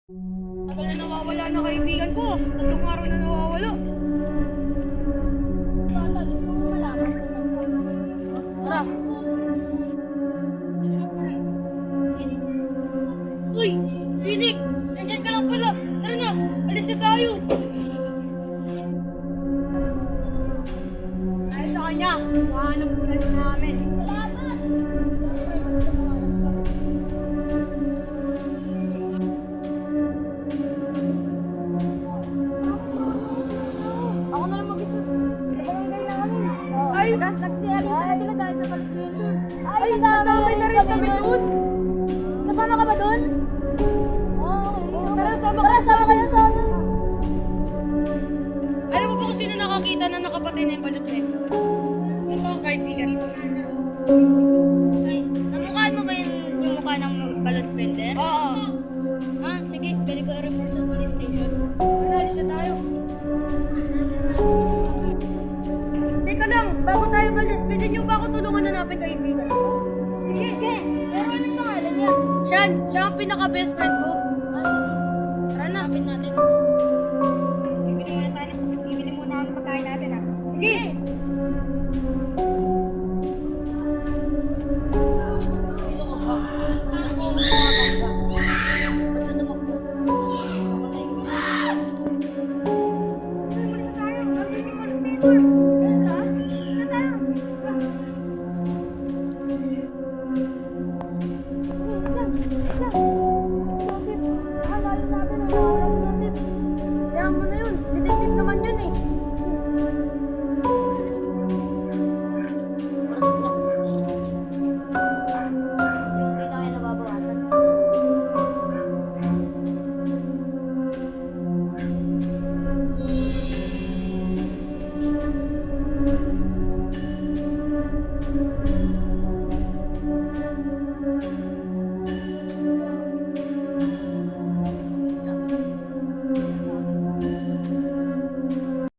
Tagal na nawawala na kaibigan ko. 3 araw na nawawala. Bata, gusto mo malaman? Tara. Uy! Phoenix! Nandiyan ka lang pala. Tara na! Alis na tayo! Dahil sa kanya, mahanap ko na namin. Salamat! Ako na lang mag-isip. Nabalangay na kami. Ay! Nagsialisa na sila dahil sa paligyan. Ay, nadamay na rin kami doon! Kasama ka ba doon? Okay. Tara, sama Tara, sama kayo sa ano. Alam mo ba kung sino nakakita na nakapatay na yung balot center? Ito ang kaibigan ko. Namukhaan mo ba yung mukha ng balot bender? Oo. Ah, sige. Pwede ko i-report sa police station. Alis na tayo. Teka lang, bago tayo malis, pwede niyo ba ako tulungan hanapin kaibigan ko? Sige. Pero anong pangalan niya? Siya ang pinaka-best friend ko.